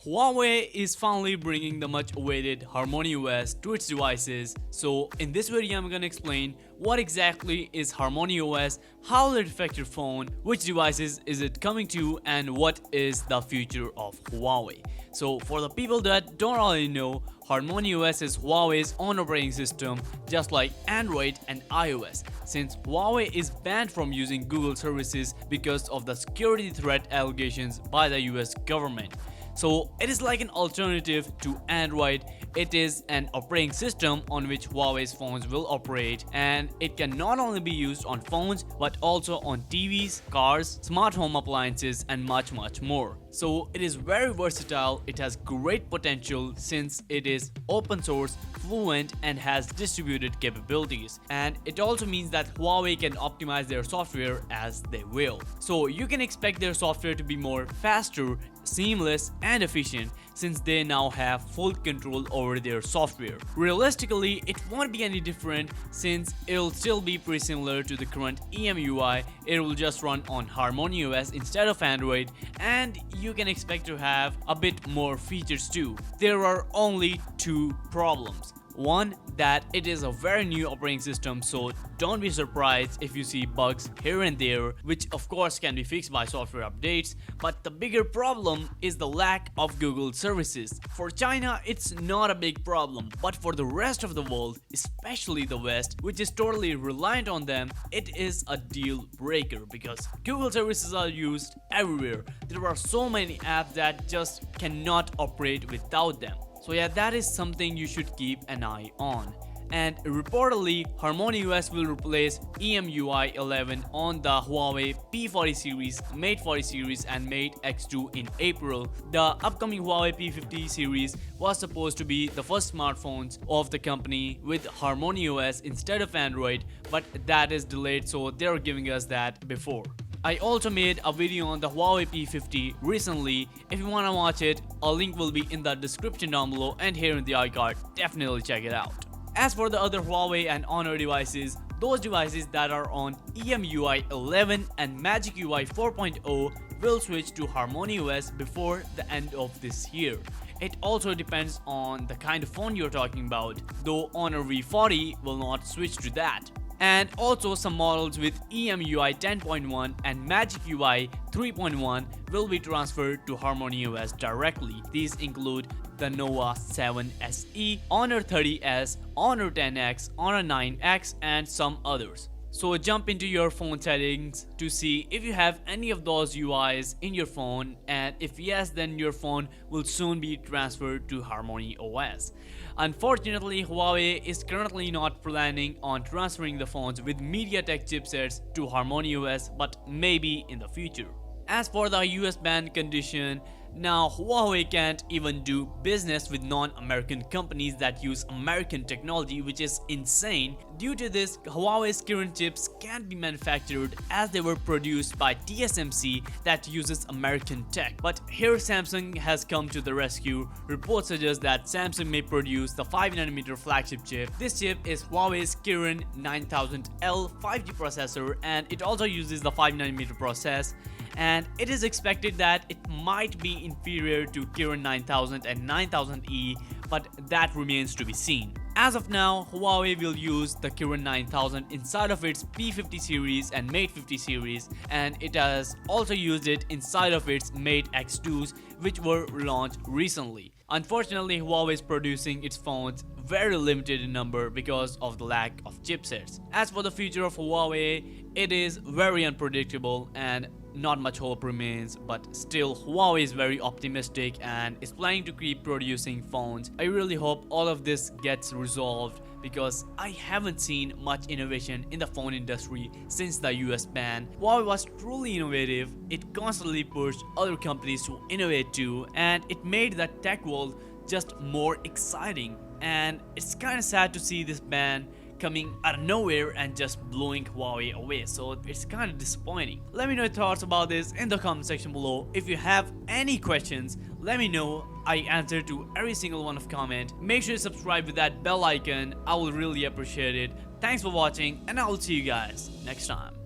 Huawei is finally bringing the much awaited HarmonyOS to its devices. So in this video I'm gonna explain what exactly is HarmonyOS, how will it affect your phone, which devices is it coming to, and what is the future of Huawei. So for the people that don't already know, HarmonyOS is Huawei's own operating system, just like Android and iOS. Since Huawei is banned from using Google services because of the security threat allegations by the US government. So it is like an alternative to Android. It is an operating system on which Huawei's phones will operate, and it can not only be used on phones but also on TVs, cars, smart home appliances and much more. So it is very versatile, it has great potential since it is open source, fluent and has distributed capabilities, and it also means that Huawei can optimize their software as they will. So you can expect their software to be more faster, seamless and efficient since they now have full control over their software. Realistically, it won't be any different since it'll still be pretty similar to the current EMUI. It will just run on HarmonyOS instead of Android, and you can expect to have a bit more features too. There are only two problems. One, that it is a very new operating system, so don't be surprised if you see bugs here and there, which of course can be fixed by software updates. But the bigger problem is the lack of Google services. For China, it's not a big problem, but for the rest of the world, especially the West, which is totally reliant on them, it is a deal breaker because Google services are used everywhere. There are so many apps that just cannot operate without them. So yeah, that is something you should keep an eye on. And reportedly, HarmonyOS will replace EMUI 11 on the Huawei P40 series, Mate 40 series and Mate X2 in April. The upcoming Huawei P50 series was supposed to be the first smartphones of the company with HarmonyOS instead of Android, but that is delayed, so they're giving us that before. I also made a video on the Huawei P50 recently. If you wanna watch it, a link will be in the description down below and here in the iCard. Definitely check it out. As for the other Huawei and Honor devices, those devices that are on EMUI 11 and Magic UI 4.0 will switch to HarmonyOS before the end of this year. It also depends on the kind of phone you're talking about, though Honor V40 will not switch to that. And also some models with EMUI 10.1 and Magic UI 3.1 will be transferred to HarmonyOS directly. These include the Nova 7 SE, Honor 30s, Honor 10X, Honor 9X and some others. So jump into your phone settings to see if you have any of those UIs in your phone, and if yes, then your phone will soon be transferred to HarmonyOS. Unfortunately, Huawei is currently not planning on transferring the phones with MediaTek chipsets to HarmonyOS, but maybe in the future. As for the US ban condition, now Huawei can't even do business with non-American companies that use American technology, which is insane. Due to this, Huawei's current chips can't be manufactured as they were produced by TSMC that uses American tech. But here Samsung has come to the rescue. Reports suggest that Samsung may produce the 5nm flagship chip. This chip is Huawei's Kirin 9000L 5G processor, and it also uses the 5nm process. And it is expected that it might be inferior to Kirin 9000 and 9000E, but that remains to be seen. As of now, Huawei will use the Kirin 9000 inside of its P50 series and Mate 50 series, and it has also used it inside of its Mate X2s, which were launched recently. Unfortunately, Huawei is producing its phones very limited in number because of the lack of chipsets. As for the future of Huawei, it is very unpredictable and not much hope remains, but still Huawei is very optimistic and is planning to keep producing phones. I really hope all of this gets resolved because I haven't seen much innovation in the phone industry since the US ban. Huawei was truly innovative. It constantly pushed other companies to innovate too, and it made the tech world just more exciting. And it's kind of sad to see this ban coming out of nowhere and just blowing Huawei away, so it's kind of disappointing. Let me know your thoughts about this in the comment section below. If you have any questions, let me know. I answer to every single one of comment. Make sure to subscribe with that bell icon. I will really appreciate it. Thanks for watching, and I will see you guys next time.